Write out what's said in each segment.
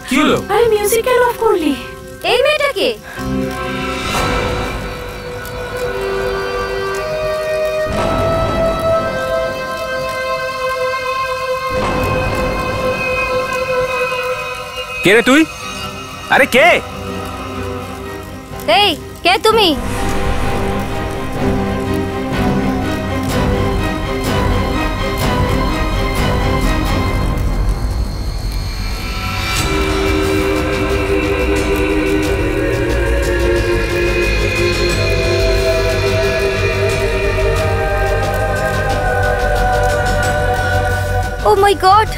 কি হলো? আরে মিউজিক কেন অফ করলি? এই মেয়েটাকে কে রে তুই? আরে কে? এই কে তুমি? ও মাই গড,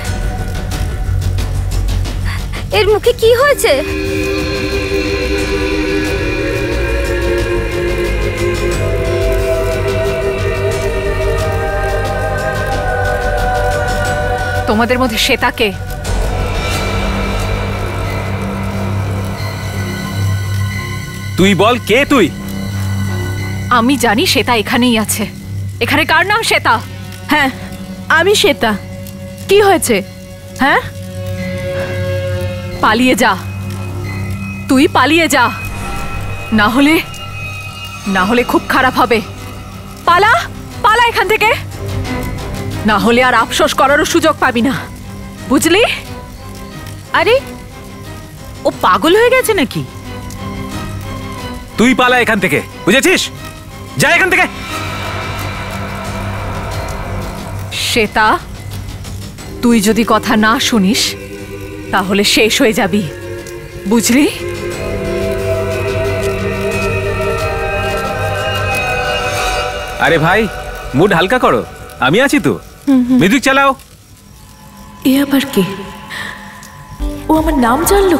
এর মুখে কি হয়েছে? তোমাদের মধ্যে শ্বেতাকে? তুই বল কে তুই? আমি জানি শ্বেতা এখানেই আছে। এখানে কার নাম শ্বেতা? হ্যাঁ আমি শ্বেতা। কি হয়েছে? হ্যাঁ পালিয়ে যা, তুই পালিয়ে যা, না হলে খুব খারাপ হবে। পালা পালা এখান থেকে, না হলে আর আফসোস করারও সুযোগ পাবি না, বুঝলি? আরে ও পাগল হয়ে গেছে নাকি? তুই পালা এখান থেকে, বুঝেছিস? যা এখান থেকে। শ্বেতা, তুই যদি কথা না শুনিস তাহলে শেষ হয়ে যাবি, বুঝলি? আরে ভাই, মুড হালকা করো, আমি আছি তো। মিউজিক চালাও। এ আবার কে? ও আমার নাম জানলো?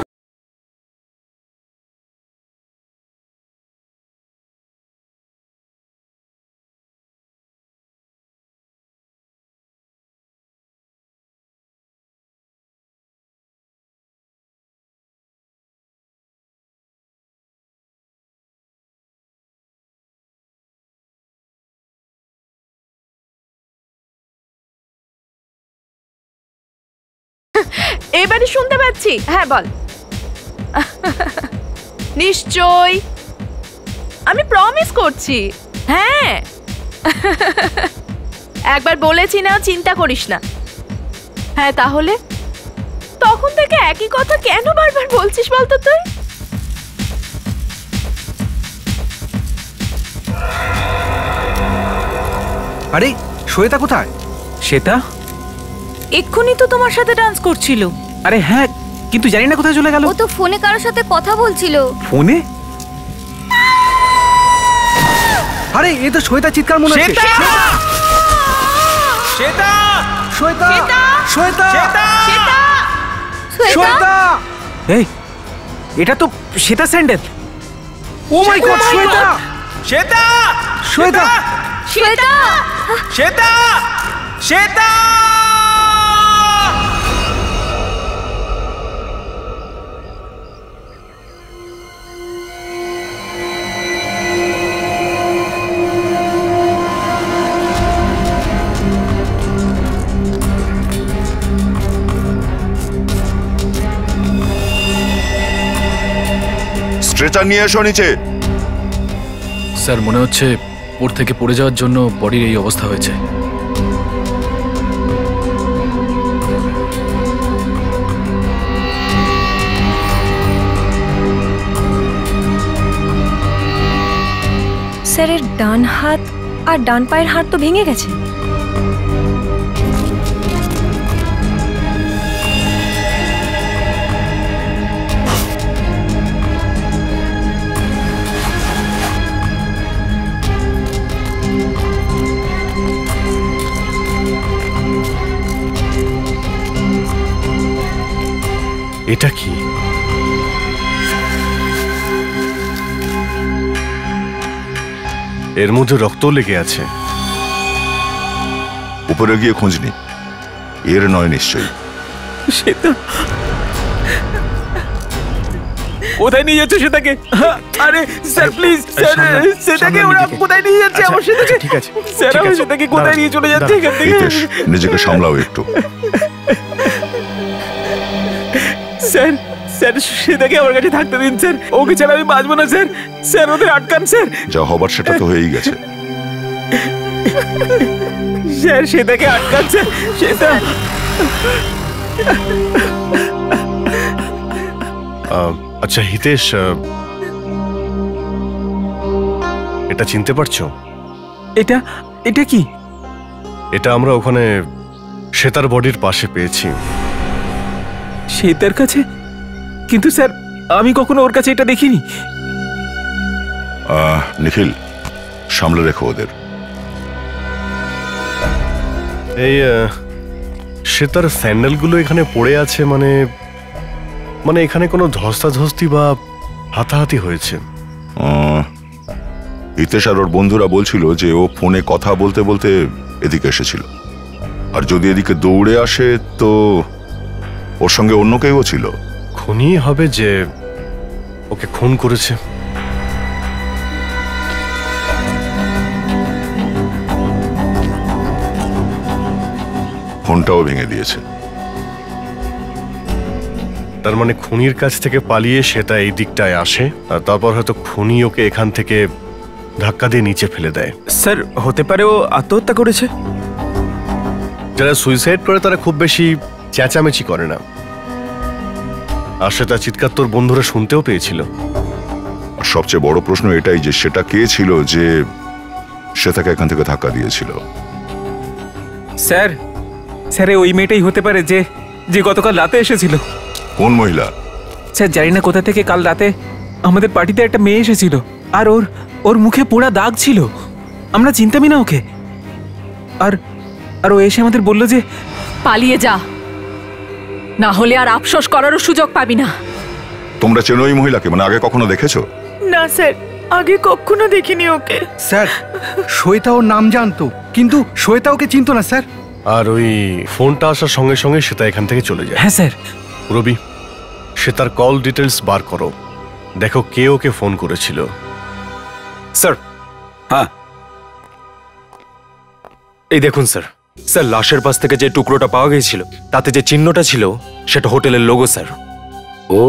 এবারে শুনতে পাচ্ছি। হ্যাঁ বল। নিশ্চয়, আমি প্রমিস করছি। হ্যাঁ একবার বলেছি না, চিন্তা করিস না। হ্যাঁ তাহলে তখন থেকে একই কথা কেন বারবার বলছিস বলতো তুই? আরে শ্বেতা কোথায়? শ্বেতা? এক্ষুনি তো তোমার সাথে ডান্স করছিল। আরে হ্যাঁ, কিন্তু জানি না কোথায় চলে গেল। ও তো ফোনে কারোর সাথে কথা বলছিল। ফোনে? আরে এ তো শ্বেতা চিৎকার মনে হচ্ছে। শ্বেতা! শ্বেতা! শ্বেতা! শ্বেতা! শ্বেতা! শ্বেতা! এই, এটা তো শ্বেতা স্যান্ডেল। ও মাই গড, শ্বেতা! শ্বেতা! শ্বেতা! শ্বেতা! শ্বেতা! শ্বেতা! স্ট্রেচার নিয়ে এসো নিচে। স্যার মনে হচ্ছে ওর থেকে পড়ে যাওয়ার জন্য বডির এই অবস্থা হয়েছে। স্যারের ডান হাত আর ডান পায়ের হাড় তো ভেঙে গেছে। এটা কি? এর মধ্যে রক্ত লেগে আছে। উপরে গিয়ে খুঁজনি, এর নয় নিশ্চয়ই। শ্বেতা, কোথায় নিয়ে যাচ্ছে শ্বেতাকে? আরে স্যার প্লিজ, স্যার শ্বেতাকে ওরা কোথায় নিয়ে যাচ্ছে? আমার শ্বেতাকে, ঠিক আছে স্যার আমার শ্বেতাকে কোথায় নিয়ে চলে যাচ্ছে এখান থেকে? নিজেকে সামলাও একটু। স্যার স্যার শ্বেতাকে আমার কাছে থাকতে দিন স্যার, ওকে ছাড়া আমি বাঁচবো না স্যার। স্যার ওদের আটকান স্যার। যা হবার সেটা তো হয়েই গেছে। স্যার শ্বেতাকে আটকান স্যার। শ্বেতা আচ্ছা হিতেশ, এটা চিনতে পারছো? এটা এটা কি? এটা আমরা ওখানে শ্বেতার বডির পাশে পেয়েছি। শ্বেতার কাছে? কিন্তু স্যার আমি কখনো ওর কাছে এটা দেখিনি। নিখিল, সামলে রেখো ওদের। এই শ্বেতার স্যান্ডেলগুলো এখানে পড়ে আছে, মানে মানে এখানে কোনো ধস্তাধস্তি বা হাতাহাতি হয়েছে? হিতেশ আর ওর বন্ধুরা বলছিল যে ও ফোনে কথা বলতে বলতে এদিকে এসেছিল, আর যদি এদিকে দৌড়ে আসে তো ওর সঙ্গে অন্য কেউ ছিল। খুনি হবে যে ওকে খুন করেছে। ফোনটাও ভেঙে দিয়েছে। তার মানে খুনির কাছ থেকে পালিয়ে সেটা এই দিকটায় আসে, আর তারপর হয়তো খুনি ওকে এখান থেকে ধাক্কা দিয়ে নিচে ফেলে দেয়। স্যার হতে পারে ও আত্মহত্যা করেছে। যারা সুইসাইড করে তারা খুব বেশি চেঁচামেচি করে না, আর সেটা চিৎকার তোর বন্ধুরা শুনতেও পেয়েছিল। আর সবচেয়ে বড় প্রশ্ন এটাই যে সেটা কে ছিল যে শ্বেতাকে এখান থেকে ধাক্কা দিয়েছিল। স্যার স্যার ওই মেয়েটাই হতে পারে যে যে গতকাল রাতে এসেছিল। কোন মহিলা? স্যার জানি না কোথা থেকে কাল রাতে আমাদের পার্টিতে একটা মেয়ে এসেছিল, আর ওর ওর মুখে পোড়া দাগ ছিল। আমরা চিনতামই না ওকে। আর আর ও এসে আমাদের বলল যে পালিয়ে যা, না হলে আর আফসোস করারও সুযোগ পাবি না। তোমরা চেনো ওই মহিলাকে? মানে আগে কখনো দেখেছো? না স্যার, আগে কখনো দেখিনি ওকে। স্যার শ্বেতা ওর নাম জানতো, কিন্তু শ্বেতা ওকে চিনতো না স্যার। আর ওই ফোনটা আসার সঙ্গে সঙ্গে সেটা এখান থেকে চলে যায়। হ্যাঁ স্যার। রবি, সে তার কল ডিটেলস বার করো, দেখো কে ওকে ফোন করেছিল। স্যার হ্যাঁ, এই দেখুন স্যার। স্যার লাশের পাশ থেকে যে টুকরোটা পাওয়া গিয়েছিল তাতে যে চিহ্নটা ছিল সেটা হোটেলের লোগো স্যার। ও,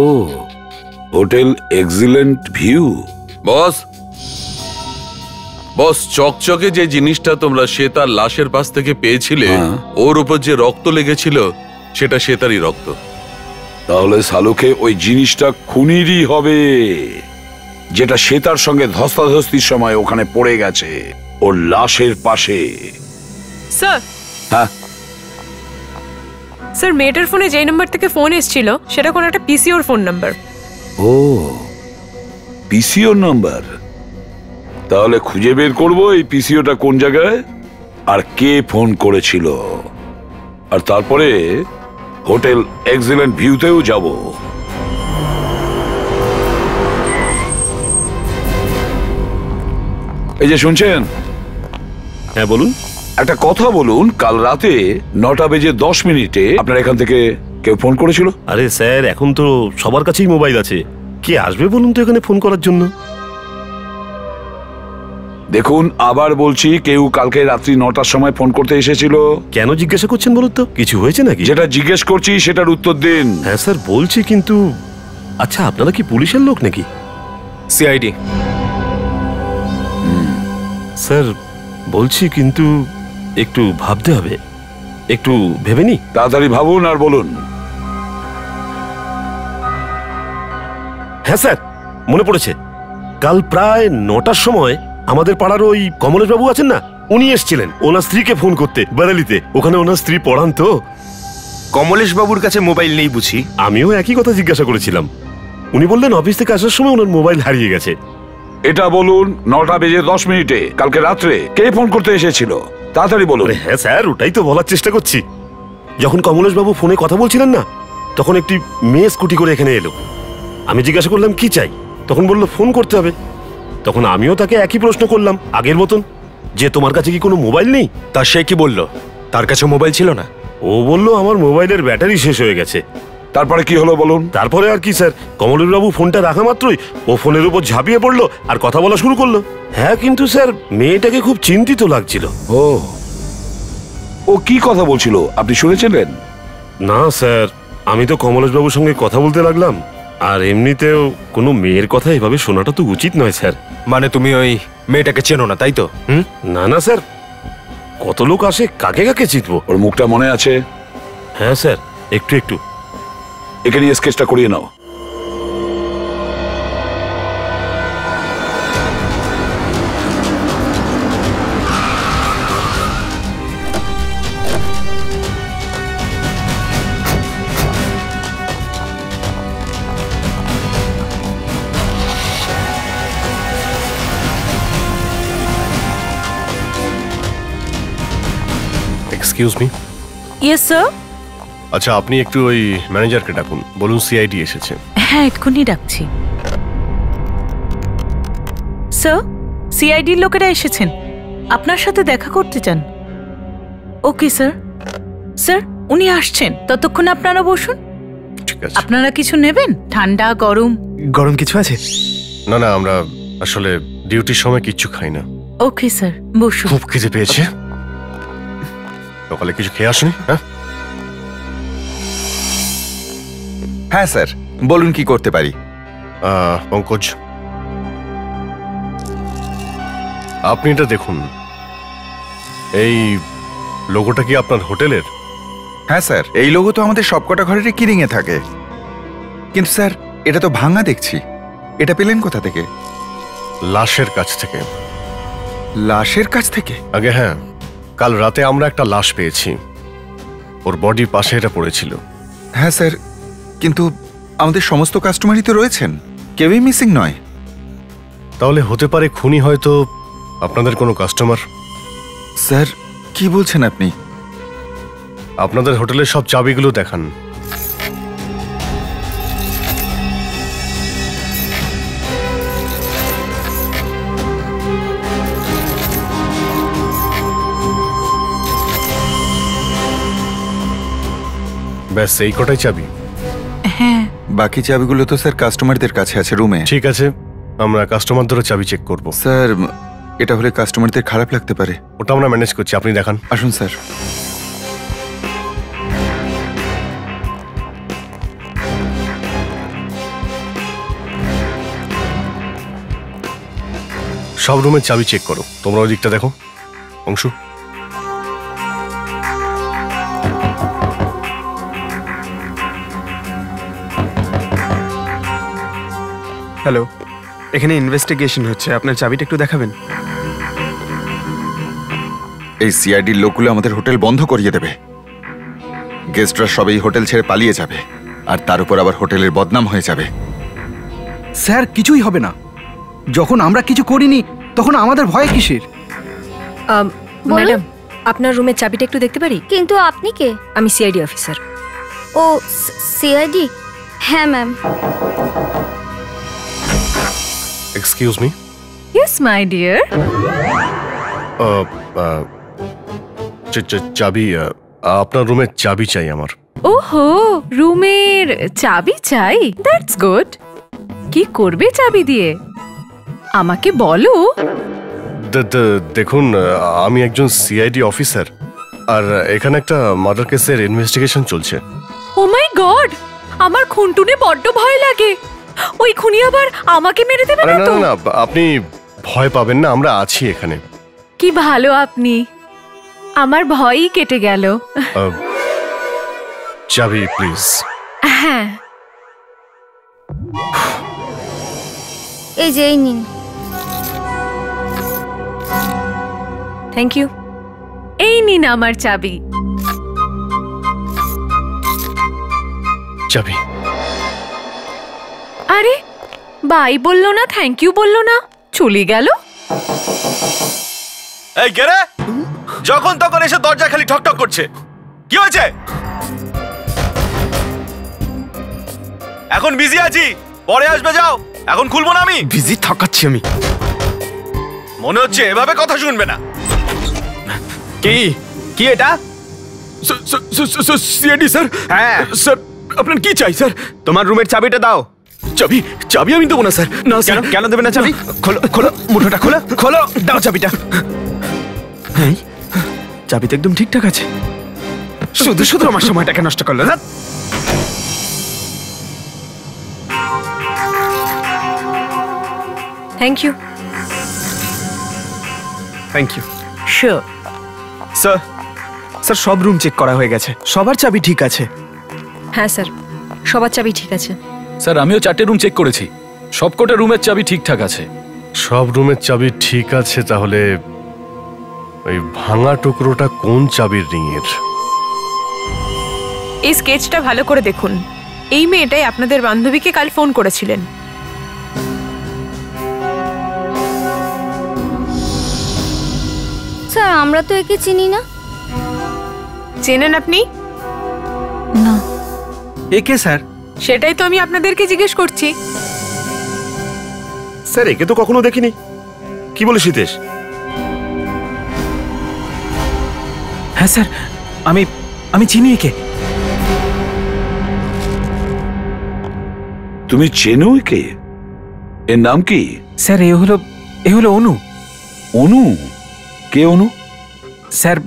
হোটেল এক্সিলেন্ট ভিউ। বস বস, চকচকে যে জিনিসটা তোমরা শ্বেতার লাশের পাশ থেকে পেয়েছিলে, ওর উপর যে রক্ত লেগেছিল সেটা শ্বেতারই রক্ত। তাহলে সালুকে ওই জিনিসটা খুনিরই হবে, যেটা শ্বেতার সঙ্গে ধস্তাধস্তির সময় ওখানে পড়ে গেছে ওর লাশের পাশে। স্যার হ্যাঁ স্যার, মেয়েটার ফোনে যেই নাম্বার থেকে ফোন এসেছিল সেটা কোন একটা পিসিওর ফোন নাম্বার। ও, পিসিওর নাম্বার। তাহলে খুঁজে বের করবো এই পিসিওটা কোন জায়গায় আর কে ফোন করেছিল, আর তারপরে হোটেল এক্সিলেন্ট ভিউতেও যাব। এই যে শুনছেন? হ্যাঁ বলুন। একটা কথা বলুন, কাল রাতে 9:10 আপনার এখান থেকে কেউ ফোন করেছিল? আরে স্যার, এখন তো সবার কাছেই মোবাইল আছে, কে আসবে বলুন তো এখানে ফোন করার জন্য? দেখুন আবার বলছি, কেউ কালকে রাত্রি 9টার সময় ফোন করতে এসেছিল। কেন জিজ্ঞাসা করছেন বলুন তো? কিছু হয়েছে নাকি? যেটা জিজ্ঞেস করছি সেটার উত্তর দিন। হ্যাঁ স্যার বলছি, কিন্তু আচ্ছা আপনারা কি পুলিশের লোক নাকি? সিআইডি। স্যার বলছি, কিন্তু একটু ভাবতে হবে, একটু ভেবে নি। তাড়াতাড়ি ভাবুন আর বলুন। হ্যাঁ স্যার, মনে পড়েছে, কাল প্রায় 9টার সময় আমাদের পাড়ার ওই কমলেশ বাবু আছেন না, উনি এসেছিলেন ওনার স্ত্রীকে ফোন করতে বারালিতে। ওখানে ওনার স্ত্রী পড়ান তো। কমলেশ বাবুর কাছে মোবাইল নেই বুঝি? আমিও একই কথা জিজ্ঞাসা করেছিলাম, উনি বললেন অফিস থেকে আসার সময় ওনার মোবাইল হারিয়ে গেছে। এটা বলুন, 9:10 কালকে রাত্রে কে ফোন করতে এসেছিল? তাড়াতাড়ি বলুন। হ্যাঁ স্যার, ওটাই তো বলার চেষ্টা করছি। যখন কমলেশ বাবু ফোনে কথা বলছিলেন না, তখন একটি মেয়ে স্কুটি করে এখানে এলো। আমি জিজ্ঞাসা করলাম কি চাই, তখন বললো ফোন করতে হবে। তখন আমিও তাকে একই প্রশ্ন করলাম আগের মতন, যে তোমার কাছে কি কোনো মোবাইল নেই? তা সে কি বললো? তার কাছে মোবাইল ছিল না। ও বলল আমার মোবাইলের ব্যাটারি শেষ হয়ে গেছে। তারপরে কি হলো বলুন? তারপরে আর কি স্যার, কমলেশ বাবু ফোনটা রাখা মাত্রই ও ফোনের উপর ঝাঁপিয়ে পড়লো আর কথা বলা শুরু করলো। হ্যাঁ, কিন্তু স্যার মেয়েটাকে খুব চিন্তিত লাগছিল। ও কি কথা বলছিল আপনি শুনেছিলেন? না স্যার, আমি তো কমলেশবাবুর সঙ্গে কথা বলতে লাগলাম, আর এমনিতেও কোনো মেয়ের কথা এভাবে শোনাটা তো উচিত নয় স্যার। মানে তুমি ওই মেয়েটাকে চেনো না, তাই তো? না না স্যার, কত লোক আসে, কাকে কাকে চিনবো? ওর মুখটা মনে আছে? হ্যাঁ স্যার, একটু একটু। একে নিয়ে স্কেচটা করিয়ে নাও। Excuse me. Yes sir. আচ্ছা, আপনি একটু ওই ম্যানেজারকে ডাকুন, বলুন সিআইডি এসেছে। হ্যাঁ, এক্ষুনি ডাকছি। স্যার, সিআইডির লোকেরা এসেছেন, আপনার সাথে দেখা করতে চান। Okay sir. স্যার, উনি আসছেন, ততক্ষণ আপনারা বসুন। ঠিক আছে। আপনারা কিছু নেবেন? ঠান্ডা, গরম? গরম কিছু আছে? না না, আমরা আসলে ডিউটির সময় কিচ্ছু খাই না। ওকে স্যার, বসুন। খুব খিদে পেয়েছে, সকালে কিছু খেয়ে আসুনি? হ্যাঁ স্যার, বলুন কি করতে পারি। পঙ্কজ, আপনি এটা দেখুন, এই লোগোটা কি আপনার হোটেলের? হ্যাঁ স্যার, এই লোগো তো আমাদের সবকটা ঘরেরই কিরিং এ থাকে। কিন্তু স্যার, এটা তো ভাঙা দেখছি। এটা পেলেন কোথা থেকে? লাশের কাছ থেকে। লাশের কাছ থেকে? আগে হ্যাঁ, কাল রাতে আমরা একটা লাশ পেয়েছি, ওর বডির পাশে এটা পড়েছিল। হ্যাঁ স্যার, কিন্তু আমাদের সমস্ত কাস্টমারই তো রয়েছেন, কেউই মিসিং নয়। তাহলে হতে পারে খুনি হয়তো আপনাদের কোনো কাস্টমার। স্যার, কি বলছেন আপনি? আপনাদের হোটেলের সব চাবিগুলো দেখান। ব্যাস এই কটাই চাবি? হ্যাঁ। বাকি চাবিগুলো তো স্যার কাস্টমারদের কাছে আছে রুমে। ঠিক আছে, আমরা কাস্টমারদেরও চাবি চেক করব। স্যার, এটা হলে কাস্টমারদের খারাপ লাগতে পারে। ওটা আমরা ম্যানেজ করছি, আপনি দেখান। আসুন স্যার। সব রুমের চাবি চেক করো। তোমরা ওই দিকটা দেখো। অংশু, হ্যালো, এখানে ইনভেস্টিগেশন হচ্ছে, আপনার চাবিটা একটু দেখাবেন? এই সিআইডির লোকগুলো আমাদের হোটেল বন্ধ করিয়ে দেবে। গেস্টরা সবাই হোটেল ছেড়ে পালিয়ে যাবে, আর তার উপর আবার হোটেলের বদনাম হয়ে যাবে। স্যার, কিছুই হবে না। যখন আমরা কিছু করিনি তখন আমাদের ভয় কিসের? ম্যাডাম, আপনার রুমের চাবিটা একটু দেখতে পারি? কিন্তু আপনি কে? আমি সিআইডি অফিসার। ও, সিআইডি? হ্যাঁ ma'am. Excuse me. Yes my dear. চাবি, আপনার রুমের চাবি চাই আমার। ওহো, রুমের চাবি চাই? That's good. কি করবে চাবি দিয়ে আমাকে বলো। দেখুন, আমি একজন সিআইডি অফিসার, আর এখানে একটা মার্ডার কেসের ইনভেস্টিগেশন চলছে। ও মাই গড, আমার খুনটুনে বড্ড ভয় লাগে। ওই খুনি আবার আমাকে মেরে দেবে না তো? না, আপনি ভয় পাবেন না, আমরা আছি এখানে। কি ভালো আপনি, আমার ভয়ই কেটে গেল। চাবি প্লিজ। হ্যাঁ, এই যে এই নিন। Thank you. এই নিন আমার চাবি। চাবি। আরে, বাই বললো না, থ্যাংক ইউ বললো না, চলে গেল। এই গেরে, যখন তখন এসে দরজা খালি ঠকঠক করছে, কি হয়েছে? এখন বিজি আছি, পরে আসবে, যাও। এখন খুলবো না আমি। বিজি থাকাচ্ছি আমি। মনে হচ্ছে এভাবে কথা শুনবে না। কি কি এটা? CID sir. হ্যাঁ স্যার, আপনার কি চাই স্যার? তোমার রুমের চাবিটা দাও। চাবি? চাবি আমি দেবো না স্যার। না স্যার। কেন দেবে না চাবি? খোলো খোলো, মুঠোটা খোলো খোলো, দাও চাবিটা। হ্যাঁ, চাবি তো একদম ঠিকঠাক আছে। শুধু শুধু আমার সময়টাকে নষ্ট করলো না। Thank you. Thank you. Sure. Sir, sir সব রুম চেক করা হয়ে গেছে, সবার চাবি ঠিক আছে। হ্যাঁ স্যার, সবার চাবি ঠিক আছে। স্যার আমিও 4টে রুম চেক করেছি, সবকটা রুমের চাবি ঠিকঠাক আছে। সব রুমের চাবি ঠিক আছে, তাহলে ওই ভাঙা টুকরোটা কোন চাবির রিংয়ের? এই স্কেচটা ভালো করে দেখুন। এই মেয়েটাই আপনাদের বান্ধবীকে কাল ফোন করেছিলেন। স্যার আমরা তো একে চিনি না। চেনেন আপনি? না। একে স্যার? সেটাই তো আমি আপনাদেরকে জিজ্ঞেস করছি। স্যার একে তো কখনো দেখিনি। কি বলে হিতেশ? হ্যাঁ স্যার, আমি চিনি একে। তুমি চেনো একে? এর নাম কি? স্যার এ হলো অনু। অনু? কে অনু? স্যার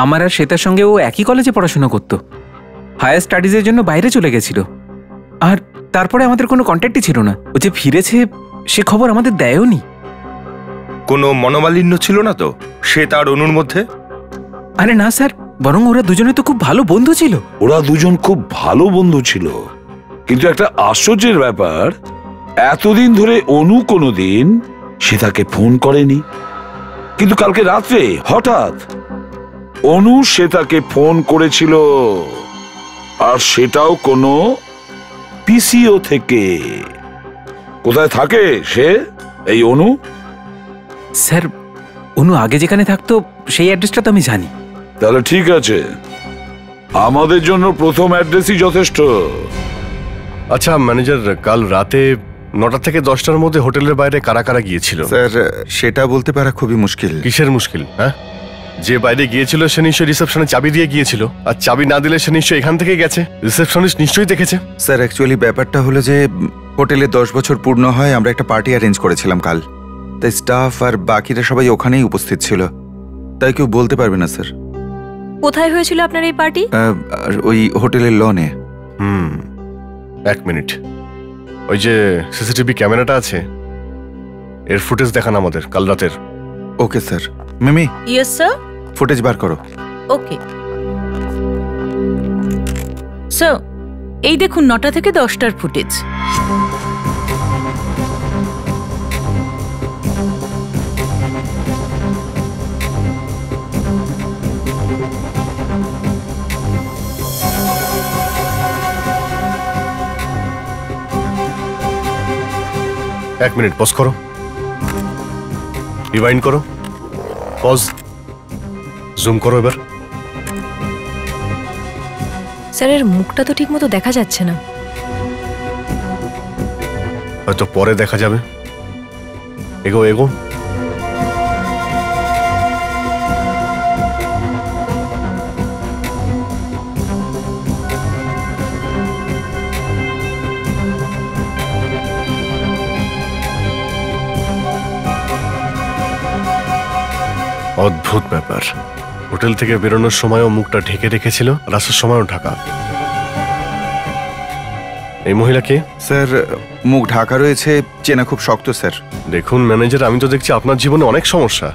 আমার আর শ্বেতার সঙ্গে ও একই কলেজে পড়াশোনা করত। হায়ার স্টাডিজের জন্য বাইরে চলে গেছিল, আর তারপরে আমাদের কোনো কন্ট্যাক্টই ছিল না। ও যে ফিরেছে সে খবর আমাদের দেয়ওনি। কোনো মনোমালিন্য ছিল না তো শ্বেতা আর অনুর মধ্যে? আরে না স্যার, বরং ওরা দুজনে তো খুব ভালো বন্ধু ছিল। ওরা দুজন খুব ভালো বন্ধু ছিল, কিন্তু একটা আশ্চর্যের ব্যাপার, এতদিন ধরে অনু কোনোদিন শ্বেতাকে ফোন করেনি, কিন্তু কালকে রাত্রে হঠাৎ অনু শ্বেতাকে ফোন করেছিল, আর সেটাও কোনো পিসিও থেকে। কোথায় থাকে সে, এই অনু? স্যার অনু আগে যেখানে থাকতো সেই অ্যাড্রেসটা তো আমি জানি। তাহলে ঠিক আছে, আমাদের জন্য প্রথম অ্যাড্রেসই যথেষ্ট। আচ্ছা ম্যানেজার, কাল রাতে 9টা থেকে 10টার মধ্যে হোটেলের বাইরে কারা কারা গিয়েছিল? স্যার সেটা বলতে পারা খুবই মুশকিল। কিসের মুশকিল? হ্যাঁ, যে বাইরে গিয়েছিল সে নিশ্চয়ই রিসেপশনে চাবি দিয়ে গিয়েছিল, আর চাবি না দিলে সে নিশ্চয়ই এখান থেকে গেছে। রিসেপশনিস্ট নিশ্চয়ই দেখেছে। স্যার অ্যাকচুয়ালি ব্যাপারটা হলো যে হোটেলে 10 বছর পূর্ণ হয়, আমরা একটা পার্টি অ্যারেঞ্জ করেছিলাম কাল, তাই স্টাফ আর বাকিরা সবাই ওখানেই উপস্থিত ছিল, তাই কেউ বলতে পারবে না স্যার। কোথায় হয়েছিল আপনার এই পার্টি? ওই হোটেলের লনে। 1 মিনিট, ওই যে সিসিটিভি ক্যামেরাটা আছে এর ফুটেজ দেখান আমাদের কাল রাতের। Okay sir. Mimi. Yes sir. Footage বার করো। ওকে স্যার, এই দেখুন 9টা থেকে 10টার ফুটেজ। এক মিনিট, পজ করো, রিওয়াইন্ড করো, পজ, জুম করো এবার। স্যার এর মুখটা তো ঠিক মতো দেখা যাচ্ছে না। হয়তো পরে দেখা যাবে। এগো এগো। অদ্ভুত ব্যাপার, হোটেল থেকে বেরোনোর সময়ও মুখটা ঢেকে রেখেছিল, আর আসার সময়ও ঢাকা। এই মহিলা কে? স্যার মুখ ঢাকা রয়েছে, চেনা খুব শক্ত স্যার। দেখুন ম্যানেজার, আমি তো দেখছি আপনার জীবনে অনেক সমস্যা।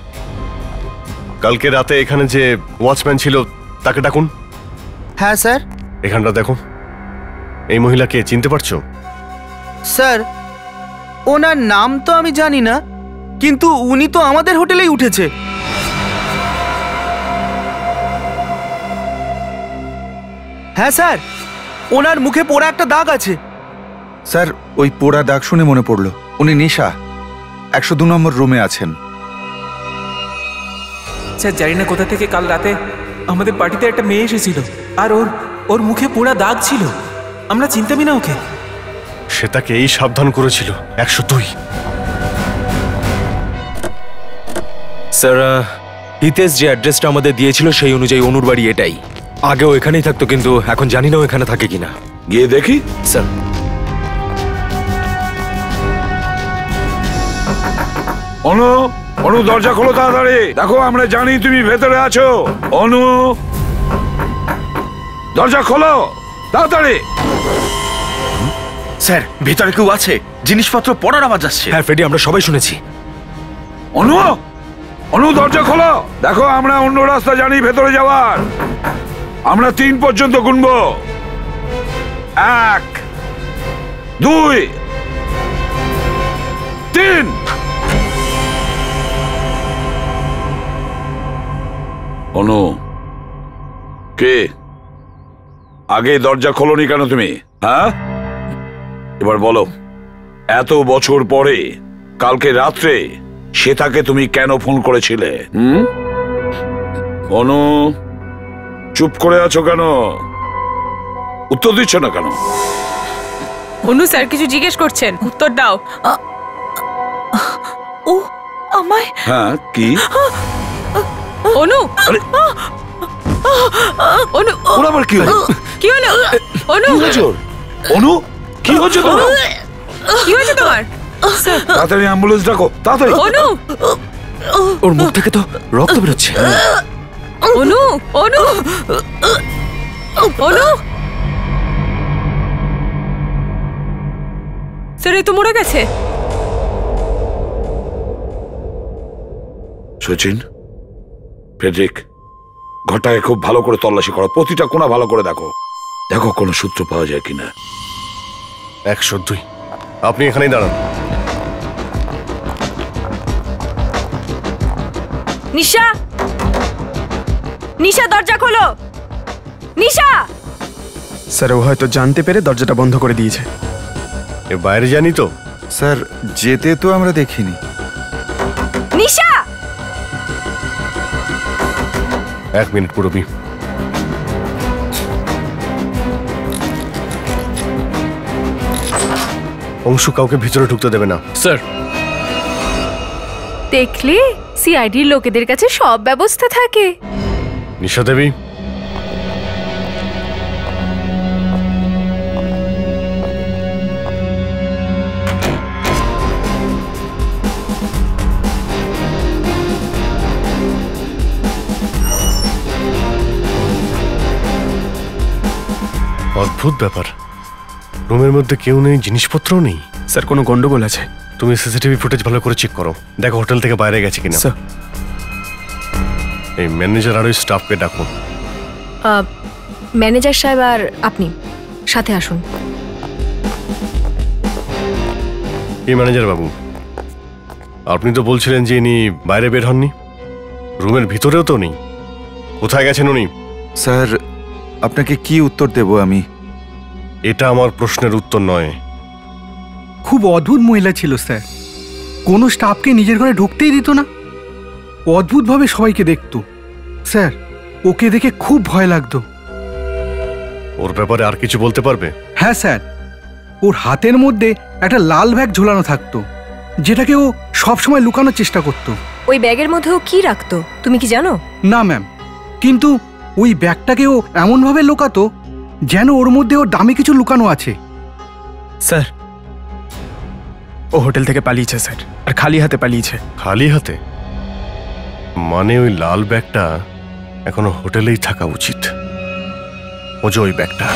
কালকে রাতে এখানে যে ওয়াচম্যান ছিল তাকে ডাকুন। হ্যাঁ স্যার। এখানটা দেখো, এই মহিলাকে চিনতে পারছো? স্যার ওনার নাম তো আমি জানি না, কিন্তু উনি তো আমাদের হোটেলেই উঠেছে। হ্যাঁ স্যার, ওনার মুখে পোড়া একটা দাগ আছে। স্যার ওই পোড়া দাগ শুনে মনে পড়লো, উনি নিশা 102 নম্বর রুমে আছেন। স্যার জানি না কোথা থেকে কাল রাতে আমাদের পার্টিতে একটা মেয়ে এসেছিল, আর ওর মুখে পোড়া দাগ ছিল। আমরা চিনতামই না ওকে। সে তাকে এই সাবধান করেছিল। 102। স্যার হিতেশ যে অ্যাড্রেসটা আমাদের দিয়েছিল সেই অনুযায়ী অনুর বাড়ি এটাই। আগেও এখানেই থাকতো, কিন্তু এখন জানি না ও এখানে থাকে কিনা। গিয়ে দেখি। স্যার অনু, অনু দরজা খোলো তাড়াতাড়ি। দেখো আমরা জানি তুমি ভেতরে আছো। অনু দরজা খোলো তাড়াতাড়ি। স্যার ভিতরে কেউ আছে, জিনিসপত্র পড়ার আওয়াজ আসছে। হ্যাঁ ফ্রেডি, আমরা সবাই শুনেছি। অনু, অনু দরজা খোলো। দেখো আমরা অন্য রাস্তা জানি ভেতরে যাওয়ার। আমরা 3 পর্যন্ত গুনবো। 1, 2, 3। অনু, কে আগে দরজা খোলনি কেন তুমি? হ্যাঁ, এবার বলো, এত বছর পরে কালকে রাত্রে শ্বেতাকে তুমি কেন ফোন করেছিলে? অনু, চুপ করে আছো কেন? উত্তর দিচ্ছ না কেন? অনু স্যার কিছু জিজ্ঞেস করছেন, উত্তর দাও। ও আমায়? হ্যাঁ, কি? অনু, অনু, ওর আবার কি হলো? কি হলো? অনু, কি হয়েছে ওর? অনু, কি হচ্ছে তোমার? কি হয়েছে তোমার? তাড়াতাড়ি অ্যাম্বুলেন্স ডাকো, তাড়াতাড়ি। অনু, ওর মুখ থেকে তো রক্ত বেরোচ্ছে। অনু, অনু, অনু, স্যার এই তো মরে গেছে। সচিন, ফ্রেডরিক, ঘরটাকে খুব ভালো করে তল্লাশি করো, প্রতিটা কোণা ভালো করে দেখো, দেখো কোনো সূত্র পাওয়া যায় কিনা। 102, আপনি এখানেই দাঁড়ান। নিশা, নিশা দরজা খোলো। নিশা! স্যার ও হয়তো জানতে পেরে দরজাটা বন্ধ করে দিয়েছে। এ বাইরে জানি তো স্যার, যেতে তো আমরা দেখিনি। নিশা! 1 মিনিট পুরবি। অংশু কাউকে ভিতরে ঢুকতে দেবে না। স্যার, দেখলে সিআইডির লোকেদের কাছে সব ব্যবস্থা থাকে। নিশা দেবী, অদ্ভুত ব্যাপার, রুমের মধ্যে কেউ নেই, জিনিসপত্রও নেই। স্যার কোনো গন্ডগোল আছে? তুমি সিসিটিভি ফুটেজ ভালো করে চেক করো, দেখো হোটেল থেকে বাইরে গেছে কিনা। স্যার, এই ম্যানেজার আর ওই স্টাফকে ডাকুন। ম্যানেজার সাহেব আর আপনি সাথে আসুন। এই ম্যানেজার বাবু, আপনি তো বলছিলেন যে ইনি বাইরে বের হননি, রুমের ভিতরেও তো নেই, কোথায় গেছেন উনি? স্যার, আপনাকে কি উত্তর দেব আমি? এটা আমার প্রশ্নের উত্তর নয়। খুব অদ্ভুত মহিলা ছিল স্যার, কোনো স্টাফকে নিজের ঘরে ঢুকতেই দিত না, অদ্ভুতভাবে সবাইকে দেখতো। স্যার, ওকে দেখে খুব ভয় লাগতো। ওর ব্যাপারে আর কিছু বলতে পারবে? হ্যাঁ স্যার, ওর হাতের মধ্যে একটা লাল ব্যাগ ঝোলানো থাকতো, যেটাকে ও সবসময় লুকানোর চেষ্টা করতো। ওই ব্যাগের মধ্যে ও কি রাখতো তুমি কি জানো? না ম্যাম, কিন্তু ওই ব্যাগটাকে ও এমনভাবে লুকাতো যেন ওর মধ্যে ওর দামি কিছু লুকানো আছে। স্যার, ও হোটেল থেকে পালিয়েছে স্যার, আর খালি হাতে পালিয়েছে। খালি হাতে? মানে ওই লাল ব্যাগটা এখনো হোটেলেই থাকা উচিত। ও যে ওই ব্যাগটা।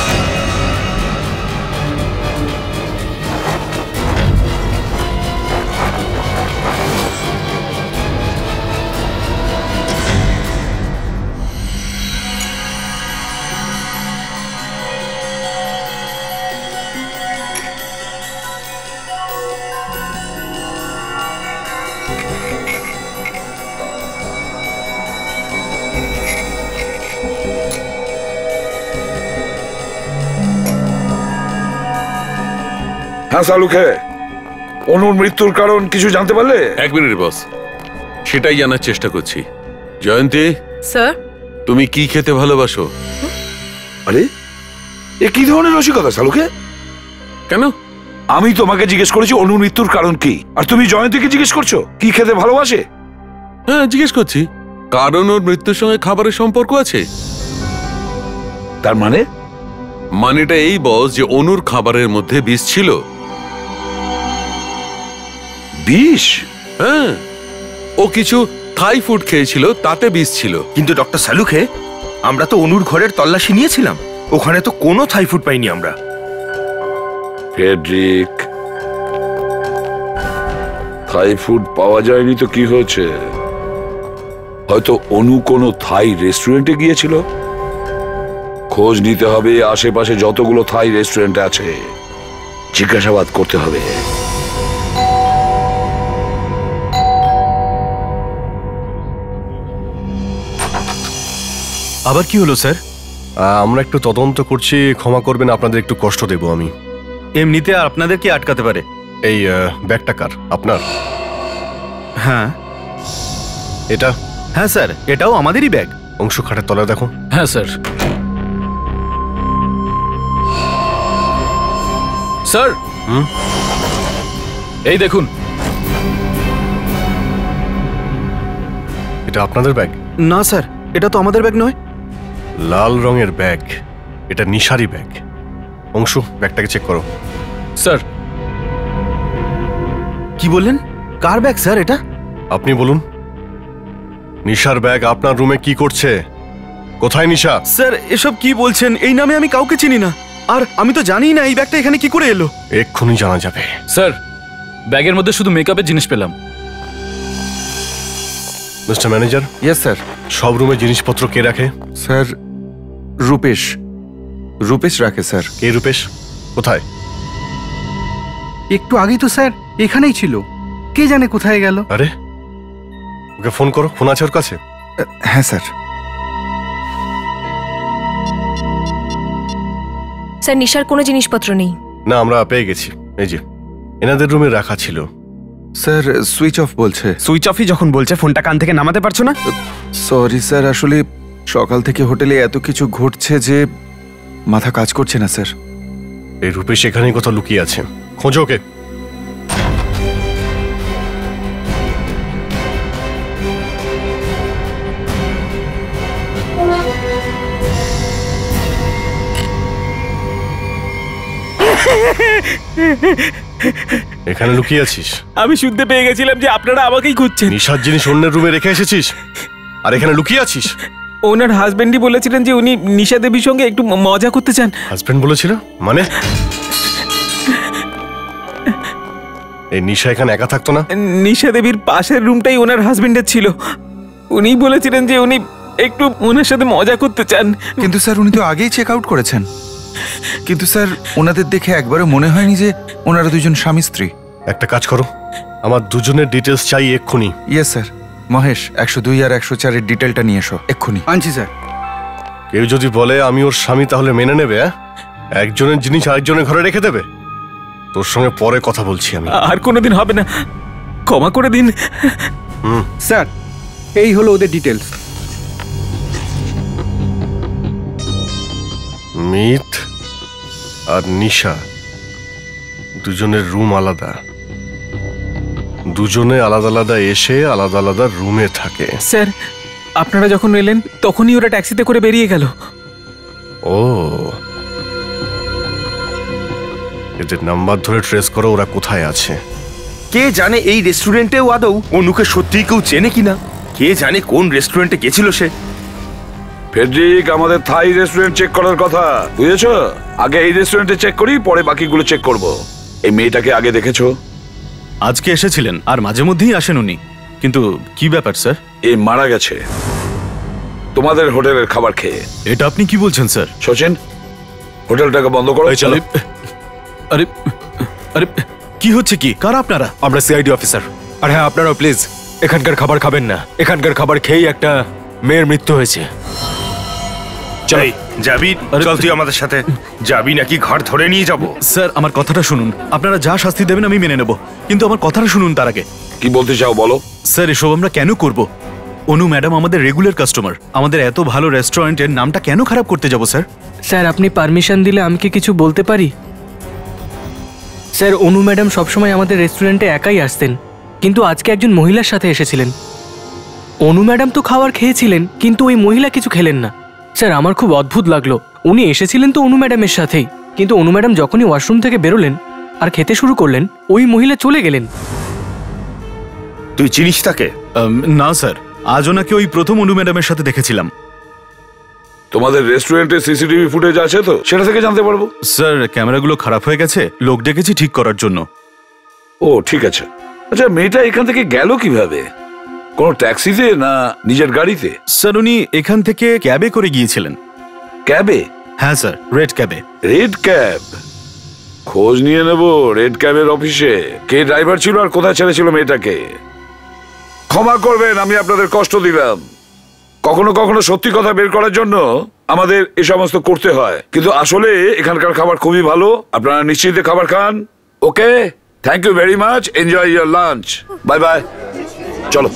হ্যাঁ সালুকে, অনুর মৃত্যুর কারণ কিছু জানতে পারলে? 1 মিনিট বস, সেটাই জানার চেষ্টা করছি। জয়ন্তী স্যার, তুমি কি খেতে ভালোবাসো? আরে এ কি ধরনের রসিকতা সালুকে? কেন? আমি তোমাকে জিজ্ঞেস করেছি অনুর মৃত্যুর কারণ কি, আর তুমি জয়ন্তীকে জিজ্ঞেস করছো কি খেতে ভালোবাসে? হ্যাঁ জিজ্ঞেস করছি, কারণ ওর মৃত্যুর সঙ্গে খাবারের সম্পর্ক আছে। তার মানে? মানেটা এই বস যে অনুর খাবারের মধ্যে বিষ ছিল। বিষ? হ্যাঁ, ও কিছু থাই ফুড খেয়েছিল, তাতে বিষ ছিল। কিন্তু ডক্টর সালুকে, আমরা তো অনুর ঘরের তল্লাশি নিয়েছিলাম, ওখানে তো কোনো থাই ফুড পাইনি আমরা। ফেডরিক, থাই ফুড পাওয়া যায়নি তো কি হয়েছে? হয়তো অনু কোনো থাই রেস্টুরেন্টে গিয়েছিল। খোঁজ নিতে হবে আশেপাশে যতগুলো থাই রেস্টুরেন্ট আছে, জিজ্ঞাসাবাদ করতে হবে। আবার কি হলো স্যার? আমরা একটু তদন্ত করছি, ক্ষমা করবেন, আপনাদের একটু কষ্ট দেব আমি। এমনিতে আপনাদের কি আটকাতে পারে? এই ব্যাগটা কার? আপনার? হ্যাঁ। এটা? হ্যাঁ স্যার, এটাও আমাদেরই ব্যাগ। অংশ খাটের তলায় দেখো। হ্যাঁ স্যার। স্যার, এই দেখুন। এটা আপনাদের ব্যাগ? না স্যার, এটা তো আমাদের ব্যাগ নয়। লাল রঙের ব্যাগ, এটা নিশারি ব্যাগ। অংশ, ব্যাগটাকে চেক করো। স্যার। কি বললেন? কার ব্যাগ স্যার এটা? আপনি বলুন। নিশার ব্যাগ আপনার রুমে কি করছে? কোথায় নিশা? স্যার এসব কি বলছেন? এই নামে আমি কাউকে চিনি না, আর আমি তো জানি না এই ব্যাগটা এখানে কি করে এলো। এক্ষুনি জানা যাবে। স্যার, ব্যাগের মধ্যে শুধু মেকআপের জিনিস পেলাম। Mister manager. Yes sir. সব রুমে জিনিসপত্র কে রাখে? স্যার, রূপেশ। রূপেশ রাখে স্যার। কে রূপেশ? কোথায়? একটু আগেই তো স্যার এখানেই ছিল, কে জানে কোথায় গেল। আরে, ওকে ফোন করো, ফোন আছে ওর কাছে? হ্যাঁ স্যার। স্যার নিশার কোনো জিনিসপত্র নেই। না, আমরা পেয়ে গেছি, এই যে এনাদের রুমে রাখা ছিল। স্যার সুইচ অফ বলছে। সুইচ অফই যখন বলছে, ফোনটা কান থেকে নামাতে পারছো না? সরি স্যার, আসলে সকাল থেকে হোটেলে এত কিছু ঘটছে যে মাথা কাজ করছে না স্যার। এই রূপেশ এখানেই কোথাও লুকিয়ে আছে, খোঁজো ওকে। এখানে লুকিয়ে আছিস? আমি শুনতে পেয়ে গেছিলাম যে আপনারা আমাকেই খুঁজছেন। নিশার জিনিস অন্যের রুমে রেখে এসেছিস আর এখানে লুকিয়ে আছিস? ওনার হাজবেন্ডই বলেছিলেন যে উনি নিশা দেবীর সঙ্গে একটু মজা করতে চান। হাজবেন্ড বলেছিল মানে? এই নিশা এখানে একা থাকতো না? নিশা দেবীর পাশের রুমটাই ওনার হাজবেন্ডের ছিল। উনিই বলেছিলেন যে উনি একটু ওনার সাথে মজা করতে চান। কিন্তু স্যার উনি তো আগেই চেক আউট করেছেন। কিন্তু স্যার ওনাদের দেখে একবারও মনে হয়নি যে ওনারা দুজন স্বামী স্ত্রী। একটা কাজ করো, আমার দুজনের ডিটেলস চাই এক্ষুনি। Yes sir. মহেশ, 102 আর 104-এর ডিটেলটা নিয়ে এসো এক্ষুনি। আনছি স্যার। কেউ যদি বলে আমি ওর স্বামী তাহলে মেনে নেবে? একজনের জিনিস আরেকজনের ঘরে রেখে দেবে? তোর সঙ্গে পরে কথা বলছি আমি। আর কোনোদিন হবে না, ক্ষমা করে দিন। স্যার এই হলো ওদের ডিটেলস। মিত আর নিশা দুজনের রুম আলাদা, দুজনে আলাদা আলাদা এসে আলাদা আলাদা রুমে থাকে। স্যার আপনারা যখন এলেন তখনই ওরা ট্যাক্সিতে করে বেরিয়ে গেল। ও, এদের নাম্বার ধরে ট্রেস করো, ওরা কোথায় আছে। কে জানে এই রেস্টুরেন্টেও আদৌ অনুকে সত্যিই কেউ চেনে কিনা? কে জানে কোন রেস্টুরেন্টে গেছিল সে? ফেডরিক, আমাদের থাই রেস্টুরেন্ট চেক করার কথা, বুঝেছো? আগে এই রেস্টুরেন্টে চেক করি, পরে বাকিগুলো চেক করব। এই মেয়েটাকে আগে দেখেছো? আজকে এসেছিলেন আর মাঝে মধ্যেই আসেন উনি, কিন্তু কি ব্যাপার স্যার? এ মারা গেছে তোমাদের হোটেলের খাবার খেয়ে। এটা আপনি কি বলছেন স্যার? সচিন, হোটেলটাকে বন্ধ করো। চলো। আরে আরে কি হচ্ছে কি? কারা আপনারা? আমরা সিআইডি অফিসার। আর হ্যাঁ, আপনারাও প্লিজ এখানকার খাবার খাবেন না। এখানকার খাবার খেয়েই একটা মেয়ের মৃত্যু হয়েছে। এই, যাবি? চল তুই আমাদের সাথে। যাবি নাকি ঘর ধরে নিয়ে যাব? স্যার আমার কথাটা শুনুন, আপনারা যা শাস্তি দেবেন আমি মেনে নেব, কিন্তু আমার কথাটা শুনুন তার আগে। কি বলতে চাও বলো। স্যার এসব আমরা কেন করব? অনু ম্যাডাম আমাদের রেগুলার কাস্টমার, আমাদের এত ভালো রেস্টুরেন্টের নামটা কেন খারাপ করতে যাব স্যার? স্যার আপনি পারমিশন দিলে আমি কি কিছু বলতে পারি? স্যার অনু ম্যাডাম সবসময় আমাদের রেস্টুরেন্টে একাই আসতেন, কিন্তু আজকে একজন মহিলার সাথে এসেছিলেন। অনু ম্যাডাম তো খাবার খেয়েছিলেন, কিন্তু ওই মহিলা কিছু খেলেন না। স্যার আমার খুব অদ্ভুত লাগলো, উনি এসেছিলেন তো অনু ম্যাডামের সাথেই, কিন্তু অনু ম্যাডাম যখনই ওয়াশরুম থেকে বেরোলেন আর খেতে শুরু করলেন, ওই মহিলা চলে গেলেন। তুই চিনিস তাকে? না স্যার, আজ ওনাকে ওই প্রথম অনু ম্যাডামের সাথে দেখেছিলাম। তোমাদের রেস্টুরেন্টে সিসিটিভি ফুটেজ আছে তো, সেটা থেকে জানতে পারবো। স্যার ক্যামেরাগুলো খারাপ হয়ে গেছে, লোক ডেকেছি ঠিক করার জন্য। ও ঠিক আছে। আচ্ছা মেয়েটা এখান থেকে গেল কিভাবে? কোন ট্যাক্সিতে না নিজের গাড়িতে? স্যার উনি এখান থেকে ক্যাবে করে গিয়েছিলেন। ক্যাবে? হ্যাঁ স্যার, রেড ক্যাবে। Red cab? খোঁজ নিয়ে নেব রেড ক্যাবের অফিসে কে ড্রাইভার ছিল আর কোথায় ছেড়েছিল মেয়েটাকে। ক্ষমা করবেন আমি আপনাদের কষ্ট দিলাম। কখনো কখনো সত্যি কথা বের করার জন্য আমাদের এ সমস্ত করতে হয়, কিন্তু আসলে এখানকার খাবার খুবই ভালো। আপনারা নিশ্চিন্তে খাবার খান। Okay, thank you very much, enjoy your lunch, bye bye. চলো।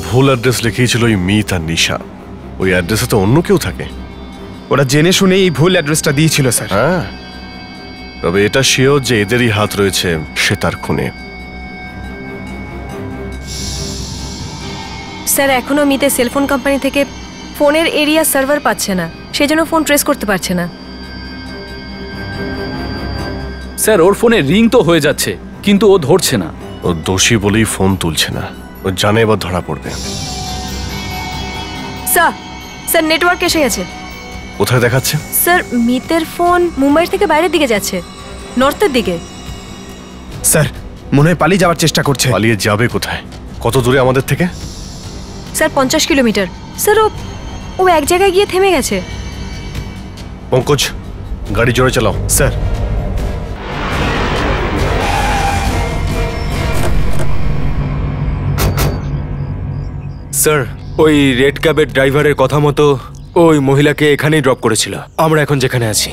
ভুল অ্যাড্রেস লিখিয়েছিল ওই মিত আর নিশা। ওই অ্যাড্রেসে তো অন্য কেউ থাকে। ওরা জেনে শুনে এই ভুল অ্যাড্রেসটা দিয়েছিল স্যার। হ্যাঁ, তবে এটা শিওর যে এদেরই হাত রয়েছে শ্বেতার খুনে। স্যার এখনো মিতে সেলফোন কোম্পানি থেকে ফোনের এরিয়া সার্ভার পাচ্ছে না, সেজন্য ফোন ট্রেস করতে পারছে না। স্যার ওর ফোনে রিং তো হয়ে যাচ্ছে, কিন্তু ও ধরছে না। ও দোষী বলেই ফোন তুলছে না। ও জানে এবার ধরা পড়বে। স্যার স্যার নেটওয়ার্ক এসে গেছে। কোথায় দেখাচ্ছে? স্যার মিতের ফোন মুম্বাই থেকে বাইরের দিকে যাচ্ছে, নর্থের দিকে। স্যার মনে হয় পালিয়ে যাওয়ার চেষ্টা করছে। পালিয়ে যাবে কোথায়? কত দূরে আমাদের থেকে? Sir 50 kilometre. স্যার ও এক জায়গায় গিয়ে থেমে গেছে। পঙ্কজ গাড়ি জোরে চালাও। স্যার। স্যার ওই রেড ক্যাবের ড্রাইভারের কথা মতো ওই মহিলাকে এখানেই ড্রপ করেছিল, আমরা এখন যেখানে আছি।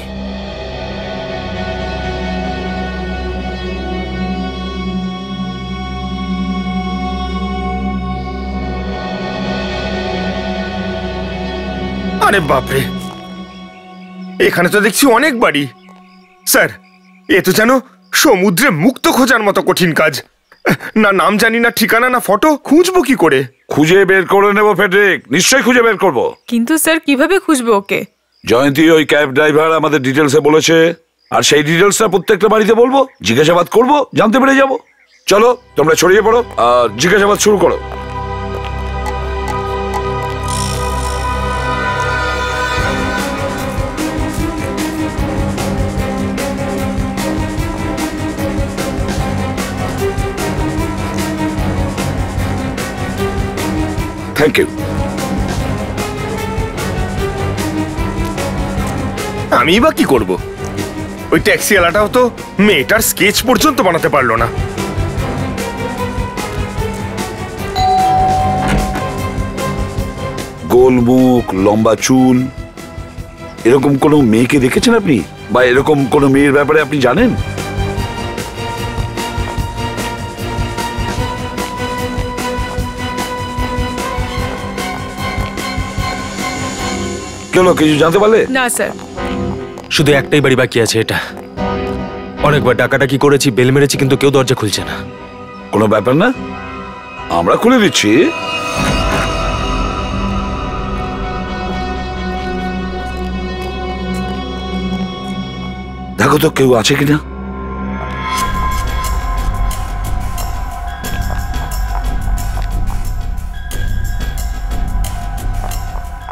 আরে বাপরে, এখানে তো দেখছি অনেক বাড়ি। স্যার এ তো যেন সমুদ্রে মুক্ত খোঁজার মতো কঠিন কাজ। না নাম জানি, না ঠিকানা, না ফটো, খুঁজবো কি করে? খুঁজে বের করে নেব ফেডরিক, নিশ্চয়ই খুঁজে বের করব। কিন্তু স্যার কিভাবে খুঁজবো ওকে? জয়ন্তী ওই ক্যাব ড্রাইভার আমাদের ডিটেলসে বলেছে, আর সেই ডিটেলসটা প্রত্যেকটা বাড়িতে বলবো, জিজ্ঞাসাবাদ করব, জানতে পেরে যাব। চলো তোমরা ছড়িয়ে পড়ো আর জিজ্ঞাসাবাদ শুরু করো। Thank you. আমি বা কি করব? ওই ট্যাক্সিওয়ালাটাও তো মেয়েটার স্কেচ পর্যন্ত বানাতে পারলো না। গোল মুখ, লম্বা চুল, এরকম কোনো মেয়েকে দেখেছেন আপনি? বা এরকম কোনো মেয়ের ব্যাপারে আপনি জানেন? কেন, কিছু জানতে পারলে? না স্যার। শুধু একটাই বাড়ি বাকি আছে, এটা। অনেকবার ডাকাডাকি করেছি, বেল মেরেছি, কিন্তু কেউ দরজা খুলছে না। কোনো ব্যাপার না, আমরা খুলে দিচ্ছি। দেখো তো কেউ আছে কিনা।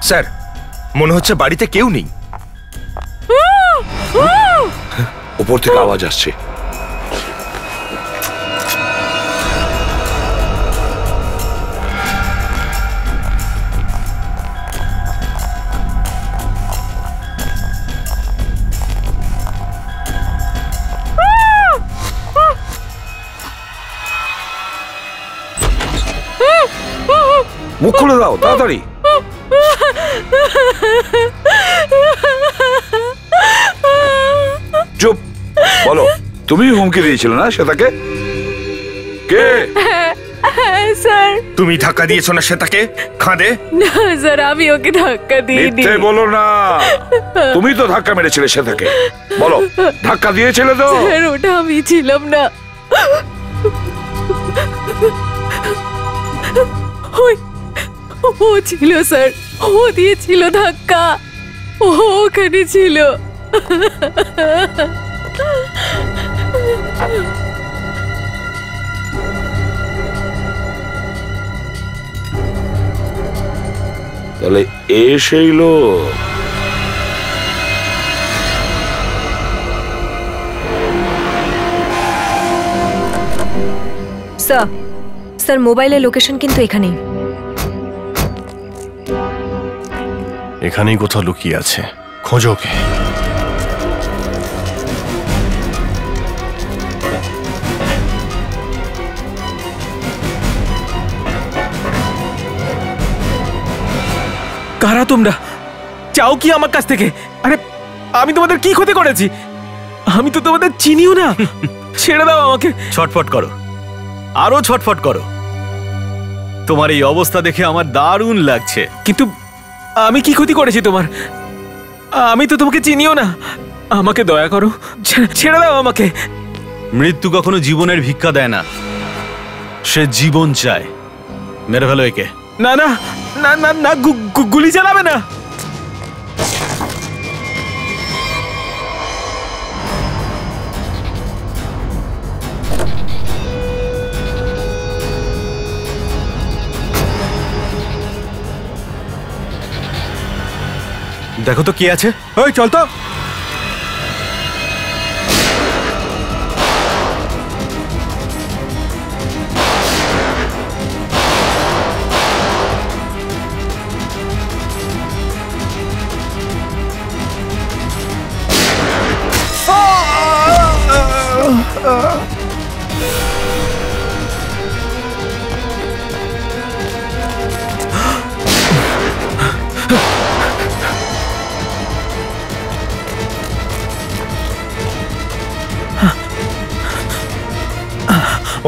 স্যার মনে হচ্ছে বাড়িতে কেউ নেই। উপর থেকে আওয়াজ আসছে। মুখ খুলে দাও তাড়াতাড়ি। চুপ, বলো তুমি হুমকি দিয়েছিলে না শ্বেতাকে? কে? স্যার তুমি ধাক্কা দিয়েছো না শ্বেতাকে খাদে? না স্যার, আমি ওকে ধাক্কা দিইনি। মিথ্যে বলো না, তুমি তো ধাক্কা মেরেছিলে শ্বেতাকে। বলো ধাক্কা দিয়েছিলে তো? স্যার ওটা আমি ছিলাম না। ও ছিল স্যার, ও দিয়েছিল ধাক্কা, ও ওখানে ছিল। তাহলে এ সেই লোক। স্যার স্যার মোবাইলের লোকেশন কিন্তু এখানেই। এখানেই কোথাও লুকিয়ে আছে, খোঁজো ওকে। কারা তোমরা? চাও কি আমার কাছ থেকে? আরে আমি তোমাদের কি ক্ষতি করেছি? আমি তো তোমাদের চিনিও না। ছেড়ে দাও আমাকে। ছটফট করো, আরো ছটফট করো। তোমার এই অবস্থা দেখে আমার দারুণ লাগছে। কিন্তু আমি কি ক্ষতি করেছি তোমার? আমি তো তোমাকে চিনিও না। আমাকে দয়া করো, ছেড়ে দাও আমাকে। মৃত্যু কখনো জীবনের ভিক্ষা দেয় না, সে জীবন চায়। মেরে ফেলো একে। না না না না না, গুলি চালাবে না। দেখো তো কি আছে। ওই চল তো।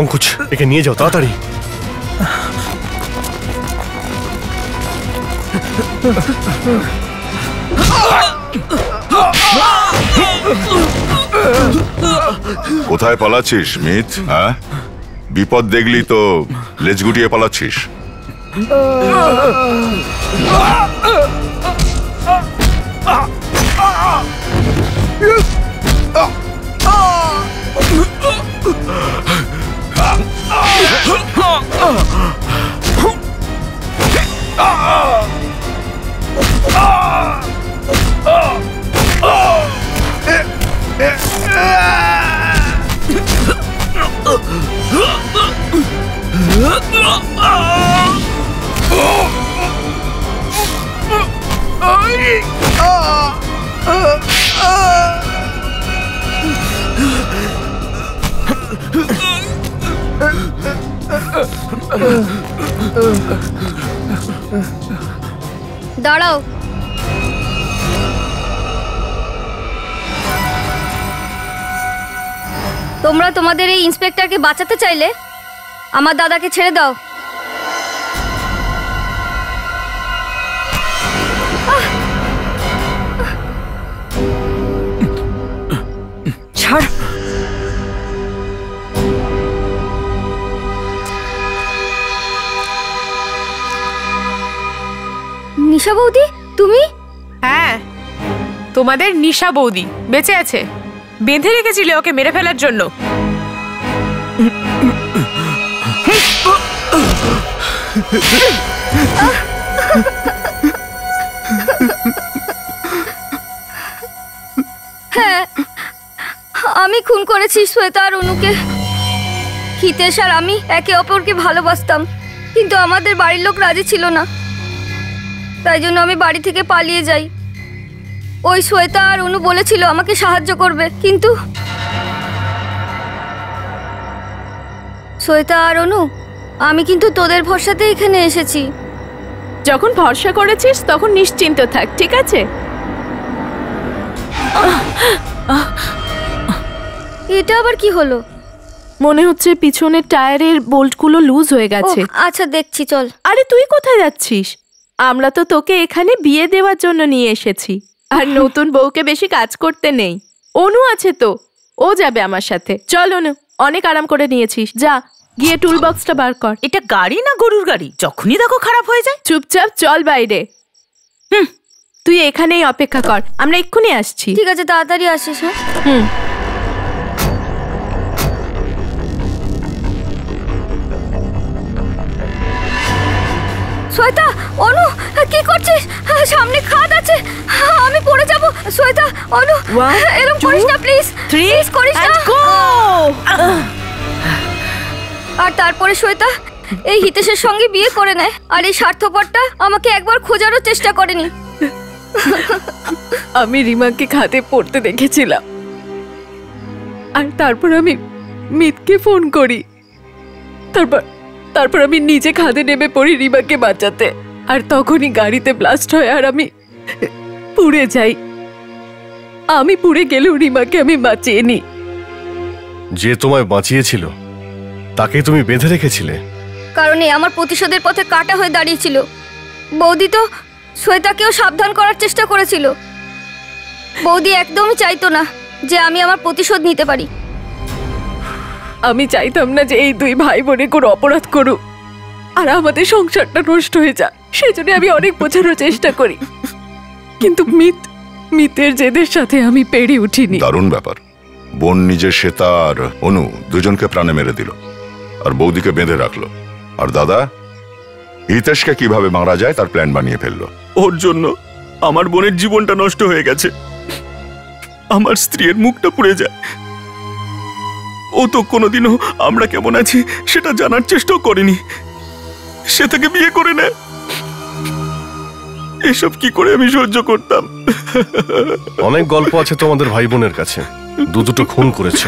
অঙ্কুশ, একে নিয়ে যাও তাড়াতাড়ি। কোথায় পালাচ্ছিস মিথ? হ্যাঁ, বিপদ দেখলি তো লেজ গুটিয়ে পালাচ্ছিস। দাঁড়াও। তোমরা তোমাদের এই ইন্সপেক্টরকে বাঁচাতে চাইলে আমার দাদাকে ছেড়ে দাও। ছাড়। নিশা বৌদি, তুমি? হ্যাঁ, তোমাদের নিশা বৌদি বেঁচে আছে। বেঁধে রেখেছিলে ওকে মেরে ফেলার জন্য। হ্যাঁ, আমি খুন করেছি শ্বেতা আর অনুকে। হিতেশ আর আমি একে অপরকে ভালোবাসতাম, কিন্তু আমাদের বাড়ির লোক রাজি ছিল না। তাই জন্য আমি বাড়ি থেকে পালিয়ে যাই। ওই শ্বেতা আর অনু বলেছিল আমাকে সাহায্য করবে, কিন্তু শ্বেতা আর অনু, আমি কিন্তু তোদের ভরসাতে এখানে এসেছি। যখন ভরসা করেছিস তখন নিশ্চিন্ত থাক, ঠিক আছে? এটা আবার কি হলো? মনে হচ্ছে পিছনের টায়ারের বোল্টগুলো লুজ হয়ে গেছে। আচ্ছা দেখছি, চল। আরে তুই কোথায় যাচ্ছিস? আমরা তো তোকে এখানে বিয়ে দেওয়ার জন্য নিয়ে এসেছি, আর নতুন বউকে বেশি কাজ করতে নেই। অনু আছে তো, ও যাবে আমার সাথে। চল অনু, অনেক আরাম করে নিয়েছিস, যা গিয়ে টুল বক্সটা বার কর। এটা গাড়ি না গরুর গাড়ি? যখনই দেখো খারাপ হয়ে যায়। চুপচাপ চল বাইরে। তুই এখানেই অপেক্ষা কর, আমরা এক্ষুনি আসছি। ঠিক আছে, তাড়াতাড়ি আসিস। হ্যাঁ। শ্বেতা, অনু, কি করছিস? শ্বেতা, অনু, এরকম করিস না প্লিজ, প্লিজ করিস না। আর তারপরে শ্বেতা এই হিতেশের সঙ্গে বিয়ে করে নেয়, আর এই স্বার্থপরটা আমাকে একবার খোঁজারও চেষ্টা করেনি। আমি রিমাকে খাতে পড়তে দেখেছিলাম, আর তারপর আমি মিতকে ফোন করি। তারপর আমি নিজে খাদে নেমে পড়ি রিমাকে বাঁচাতে, আর তখনই গাড়িতে ব্লাস্ট হয় আর আমি পুড়ে যাই। আমি পুড়ে গেলেও রিমাকে আমি বাঁচিয়ে নি। যে তোমায় বাঁচিয়েছিল তাকে তুমি বেঁধে রেখেছিলে? কারণ এই আমার প্রতিশোধের পথে কাটা হয়ে দাঁড়িয়েছিল। বৌদি তো শ্বেতাকেও সাবধান করার চেষ্টা করেছিল। বৌদি একদমই চাইতো না যে আমি আমার প্রতিশোধ নিতে পারি। আমি চাইতাম না যে এই দুই ভাই বোনে কোনো অপরাধ করুক আর আমাদের সংসারটা নষ্ট হয়ে যায়, সেজন্য আমি অনেক বোঝানোর চেষ্টা করি, কিন্তু মিতের জেদের সাথে আমি পেরে উঠিনি। দারুণ ব্যাপার। বোন নিজের শ্বেতা আর অনু দুজনকে প্রাণে মেরে দিল আর বৌদিকে বেঁধে রাখলো, আর দাদা হিতেশকে কিভাবে মারা যায় তার প্ল্যান বানিয়ে ফেললো। ওর জন্য আমার বোনের জীবনটা নষ্ট হয়ে গেছে, আমার স্ত্রীর মুখটা পুড়ে যায়। ও তো কোনোদিনও আমরা কেমন আছি সেটা জানার চেষ্টাও করেনি, সে তাকে বিয়ে করে নেয়। এসব কি করে আমি সহ্য করতাম? অনেক গল্প আছে তোমাদের ভাই বোনের কাছে, দুটো খুন করেছে,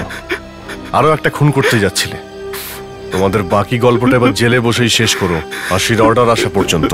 আরো একটা খুন করতে যাচ্ছিলে। তোমাদের বাকি গল্পটা এবার জেলে বসেই শেষ করো, ফাঁসির অর্ডার আসা পর্যন্ত।